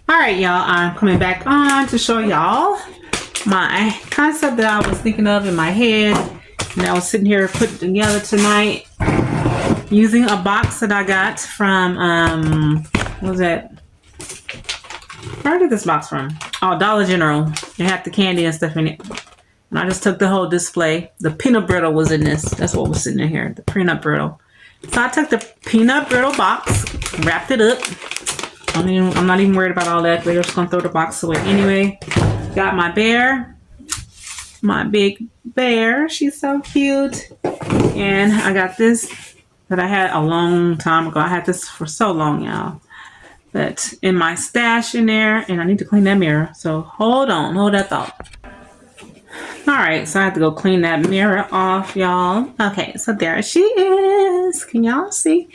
Alright y'all, I'm coming back on to show y'all my concept that I was thinking of in my head, and I was sitting here putting together tonight using a box that I got from what was that? Where did I get this box from? Oh, Dollar General. It had the candy and stuff in it. And I just took the whole display. The peanut brittle was in this. That's what was sitting in here. The peanut brittle. So I took the peanut brittle box, wrapped it up. I'm not even worried about all that. We're just gonna throw the box away anyway. Got my bear, my big bear. She's so cute. And I got this that I had a long time ago. I had this for so long, y'all. But in my stash in there, and I need to clean that mirror. So hold on, hold that thought. All right, so I have to go clean that mirror off, y'all. Okay, so there she is. Can y'all see?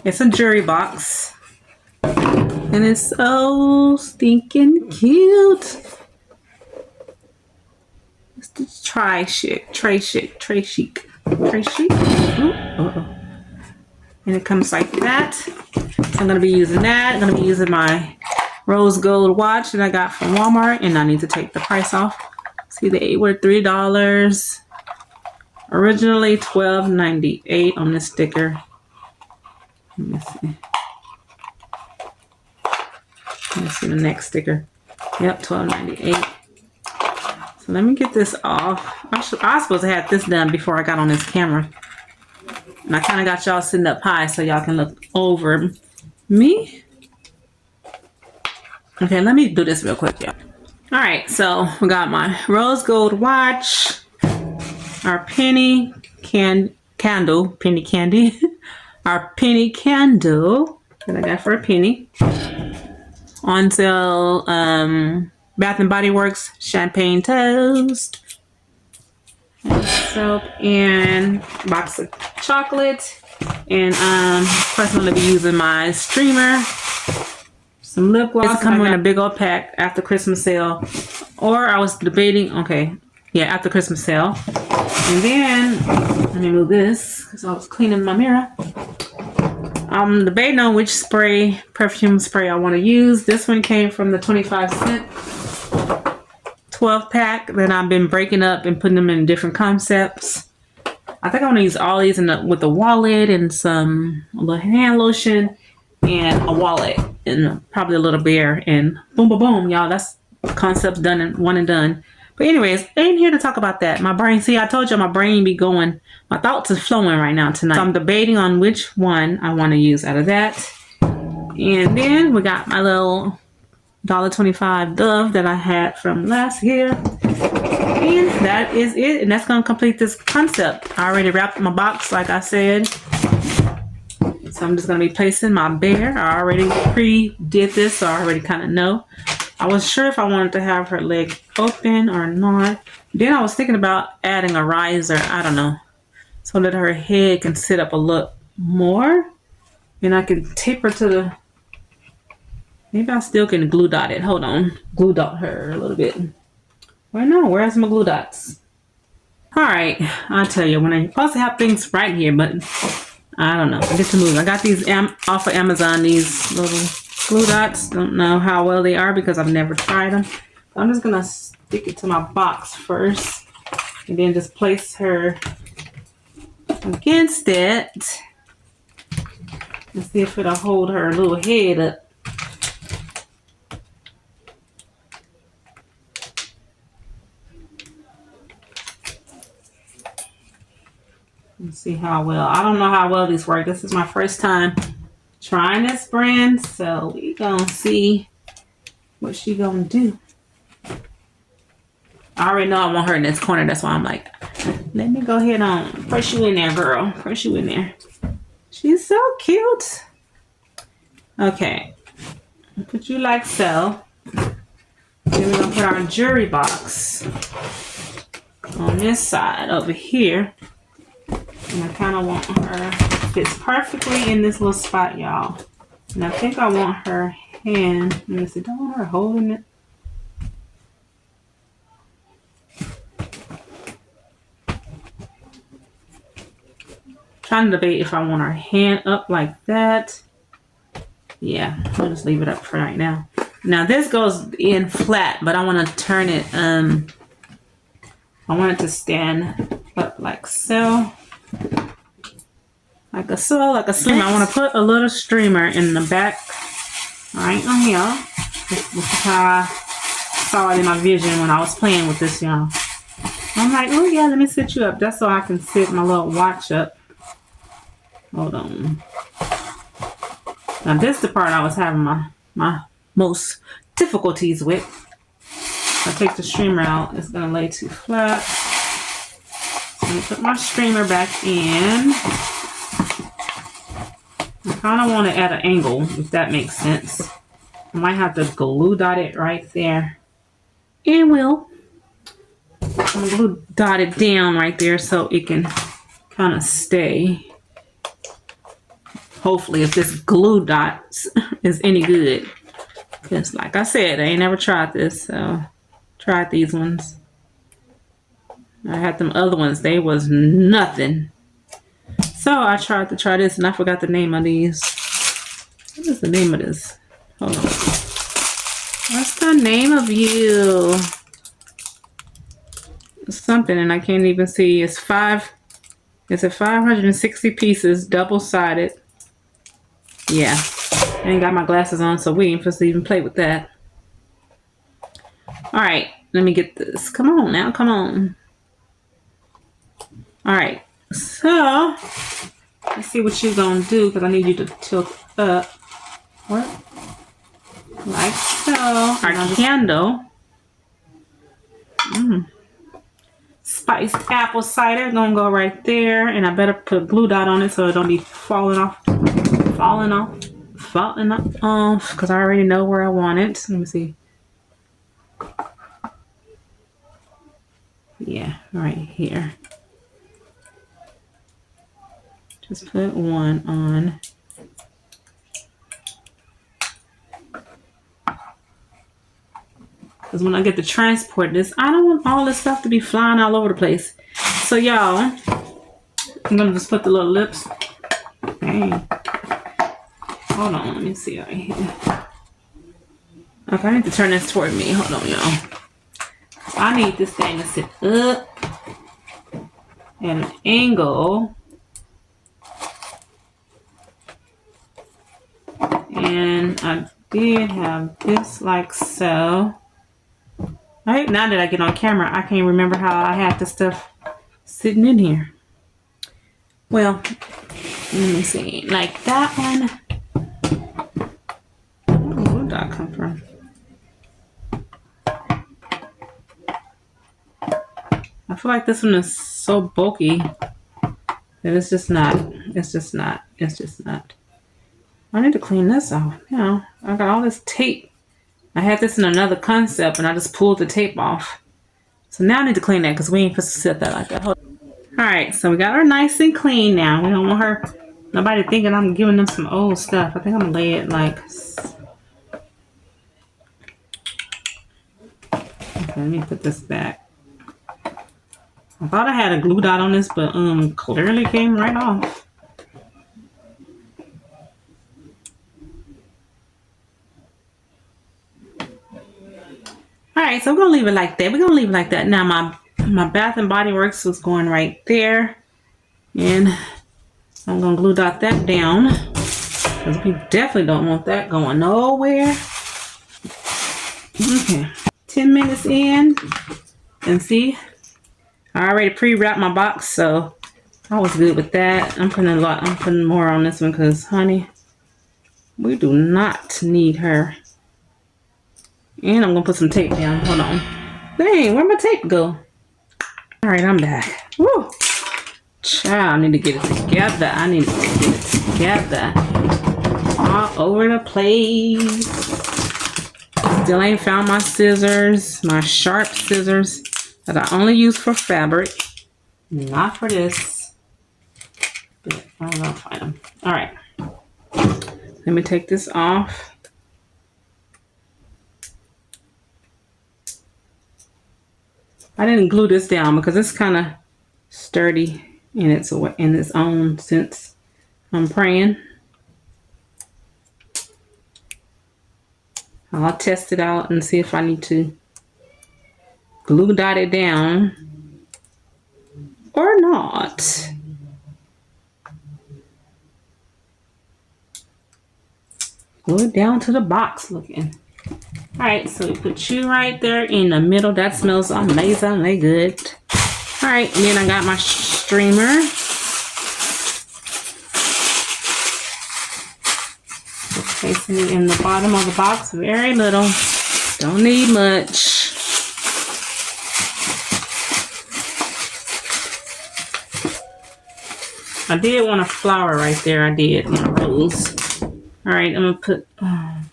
It's a jewelry box. And it's so stinking cute. It's the Tray Chic. And it comes like that. So I'm gonna be using that. I'm gonna be using my rose gold watch that I got from Walmart, and I need to take the price off. See, they were $3. Originally $12.98 on this sticker. Let me see. Let's see the next sticker. Yep, $12.98. So let me get this off. I was supposed to have this done before I got on this camera. And I kind of got y'all sitting up high so y'all can look over me. Okay, let me do this real quick, y'all. All right, so we got my rose gold watch, our penny candle, penny candy, our penny candle that I got for a penny. On sale, Bath and Body Works champagne toast, and soap, and box of chocolate, and of course I'm gonna be using my streamer, some lip gloss. It's coming in a big old pack after Christmas sale, or I was debating. Okay, yeah, after Christmas sale, and then let me move this because I was cleaning my mirror. I'm debating on which perfume spray I want to use. This one came from the 25-cent 12 pack that I've been breaking up and putting them in different concepts. I think I want to use all these with a wallet and a little hand lotion and a wallet and probably a little bear, and boom, boom, boom, y'all. That's concepts done and one and done. But anyways, I ain't here to talk about that. My brain, see, I told you my brain be going, my thoughts are flowing right now tonight. So I'm debating on which one I want to use out of that. And then we got my little $1.25 Dove that I had from last year. And that is it. And that's going to complete this concept. I already wrapped my box, like I said. So I'm just going to be placing my bear. I already pre-did this, so I already kind of know. I wasn't sure if I wanted to have her leg open or not. Then I was thinking about adding a riser. I don't know. So that her head can sit up a little more. And I can tape her to the... Maybe I still can glue dot it. Hold on. Glue dot her a little bit. Well, no. Where's my glue dots? Alright. I'll tell you. When I'm supposed to have things right here, but I don't know. I get to move. I got these off of Amazon. These little... glue dots. Don't know how well they are because I've never tried them. So I'm just gonna stick it to my box first and then just place her against it and see if it'll hold her little head up. Let's see how well. I don't know how well these work. This is my first time trying this brand, so we gonna see what she gonna do. I already know I want her in this corner. That's why I'm like, let me go ahead and press you in there, girl. Press you in there. She's so cute. Okay, put you like so. Then we're gonna put our jewelry box on this side over here. And I kind of want her, fits perfectly in this little spot, y'all. And I think I want her hand. Let me see. Don't want her holding it. Trying to debate if I want her hand up like that. Yeah, I'll just leave it up for right now. Now this goes in flat, but I want to turn it. I want it to stand up like so. Like a streamer. I want to put a little streamer in the back, right on here. This is how I saw it in my vision when I was playing with this, y'all. I'm like, oh yeah, let me sit you up. That's so I can sit my little watch up. Hold on. Now this is the part I was having my most difficulties with. I take the streamer out. It's gonna lay too flat. So I'm gonna put my streamer back in. I kind of want it at an angle, if that makes sense. I might have to glue dot it right there. And will. I'm gonna glue dot it down right there so it can kind of stay. Hopefully, if this glue dot is any good. Because like I said, I ain't never tried this, so tried these ones. I had them other ones, they was nothing. So I tried to try this and I forgot the name of these. What is the name of this? Hold on. What's the name of you? It's something and I can't even see. It's 560 pieces, double-sided. Yeah. I ain't got my glasses on, so we ain't supposed to even play with that. Alright, let me get this. Come on now, come on. Alright, so let's see what you're gonna do because I need you to tilt up. What? Like so. Our candle. Spiced apple cider gonna go right there, and I better put a glue dot on it so it don't be falling off because I already know where I want it. Let me see. Yeah, right here. Just put one on. Because when I get to transport this, I don't want all this stuff to be flying all over the place. So y'all, I'm gonna just put the little lips. Dang. Hold on, let me see right here. Okay, I need to turn this toward me. Hold on, y'all. I need this thing to sit up at an angle. And I did have this like so. Right, now that I get on camera, I can't remember how I had this stuff sitting in here. Well, let me see. Like that one. Where did that come from? I feel like this one is so bulky that it's just not. I need to clean this off. You know, I got all this tape. I had this in another concept and I just pulled the tape off. So now I need to clean that because we ain't supposed to set that like that. Alright, so we got her nice and clean now. We don't want her, nobody thinking I'm giving them some old stuff. I think I'm going to lay it like... Okay, let me put this back. I thought I had a glue dot on this, but clearly came right off. Alright, so we're going to leave it like that. We're going to leave it like that. Now my Bath and Body Works was going right there. And I'm going to glue dot that down. Because we definitely don't want that going nowhere. Okay. 10 minutes in. And see, I already pre-wrapped my box, so I was good with that. I'm putting more on this one because, honey, we do not need her. And I'm gonna put some tape down. Hold on. Dang, where'd my tape go? All right, I'm back. Woo! Child, I need to get it together. All over the place. Still ain't found my scissors, my sharp scissors that I only use for fabric, not for this. But I don't know if I find them. All right. Let me take this off. I didn't glue this down because it's kind of sturdy in its own sense. I'm praying. I'll test it out and see if I need to glue dot it down or not. Glue it down to the box looking. All right, so we put you right there in the middle. That smells amazingly good. All right, and then I got my streamer. Just placing it in the bottom of the box, very little. Don't need much. I did want a flower right there. I did want a rose. All right, I'm gonna put. I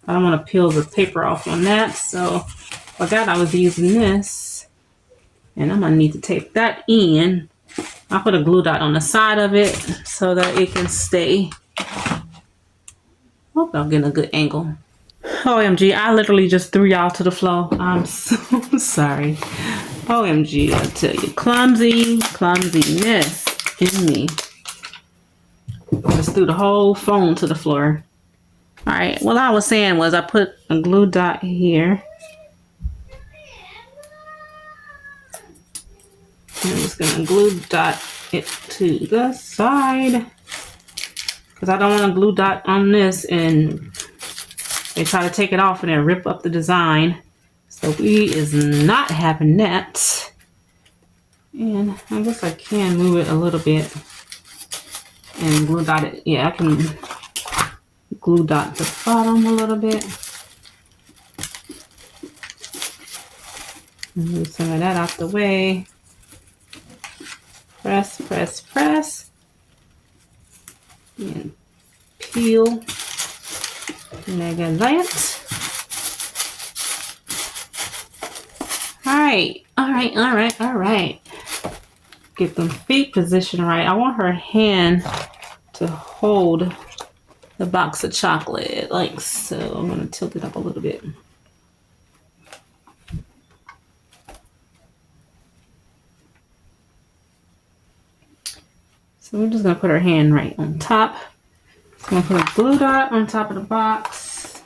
don't want to peel the paper off on that, so for that I was using this, and I'm gonna need to tape that in. I'll put a glue dot on the side of it so that it can stay. Hope I'm getting a good angle. OMG, I literally just threw y'all to the floor. I'm so sorry. OMG, I tell you, clumsiness in me. Just threw the whole phone to the floor. All right, what I was saying was I put a glue dot here. I'm just gonna glue dot it to the side because I don't want to glue dot on this and they try to take it off and then rip up the design. So we is not having that. And I guess I can move it a little bit and glue dot it. Yeah, I can glue dot the bottom a little bit. Move some of that out the way. Press, press, press. And peel. Like that. All right. Get them feet positioned right. I want her hand to hold the box of chocolate like so. I'm going to tilt it up a little bit. So we're just going to put her hand right on top. So I'm going to put a glue dot on top of the box.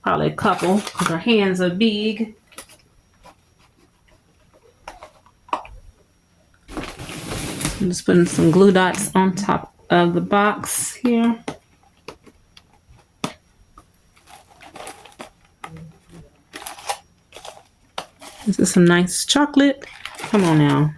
Probably a couple because her hands are big. I'm just putting some glue dots on top of the box here. This is some nice chocolate. Come on now.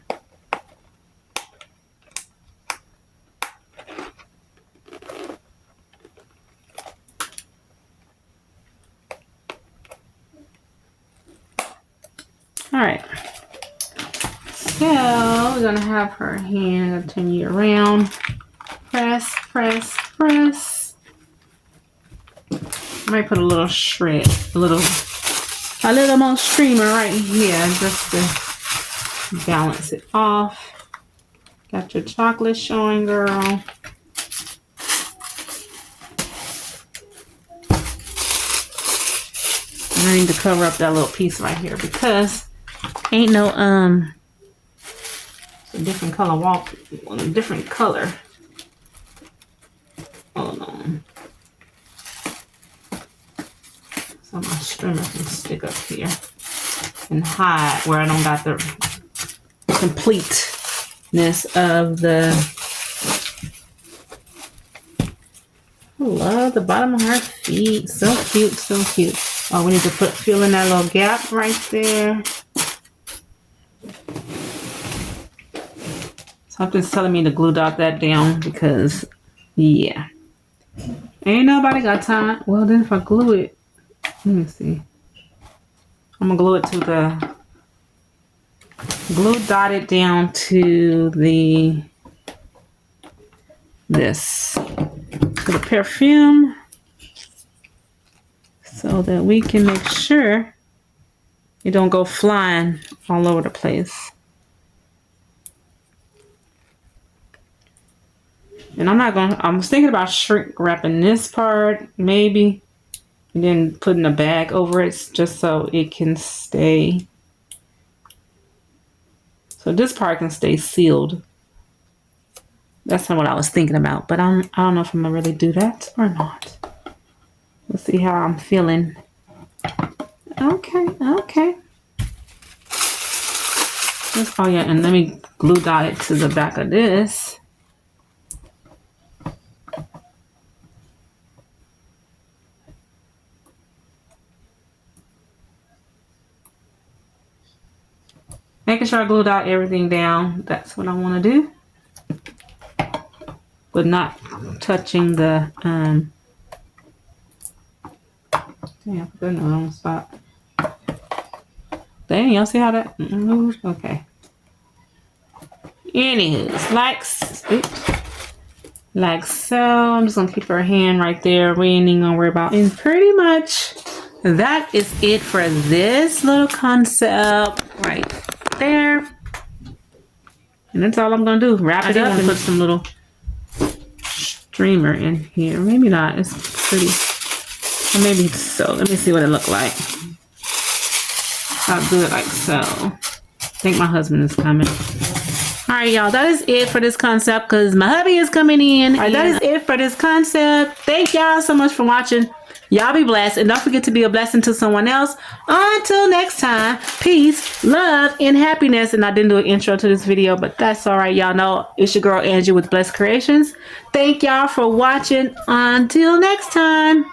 All right. So we're gonna have her hand turn you around. Press, press, press. I might put a little shred, a little more streamer right here just to balance it off. Got your chocolate showing, girl. And I need to cover up that little piece right here because ain't no a different color wall, a different color. Hold on. So my streamer can stick up here and hide where I don't got the completeness of the. I love the bottom of her feet. So cute, so cute. Oh, we need to fill in that little gap right there. Something's telling me to glue dot that down because, yeah. Ain't nobody got time. Well, then if I glue it, let me see. I'm going to glue it to the, glue dot it down to this. To the perfume. So that we can make sure it don't go flying all over the place. And I was thinking about shrink wrapping this part, maybe. And then putting a bag over it just so it can stay. So this part can stay sealed. That's not what I was thinking about. But I don't know if I'm going to really do that or not. Let's see how I'm feeling. Okay. Oh yeah, and let me glue dot it to the back of this. Making sure I glue dot everything down. That's what I want to do. But not touching the yeah, I put it in the wrong spot. Dang, y'all see how that moves? Okay. Anywho, like so. I'm just gonna keep her hand right there. We ain't even gonna worry about. And pretty much that is it for this little concept right there. And that's all I'm gonna do. Wrap it up and put some little streamer in here. Maybe not. It's pretty. Or maybe so. Let me see what it look like. I'll do it like so. I think my husband is coming. All right, y'all. That is it for this concept because my hubby is coming in. All right, that is it for this concept. Thank y'all so much for watching. Y'all be blessed. And don't forget to be a blessing to someone else. Until next time, peace, love, and happiness. And I didn't do an intro to this video, but that's all right. Y'all know it's your girl, Angie, with Blessed Creations. Thank y'all for watching. Until next time.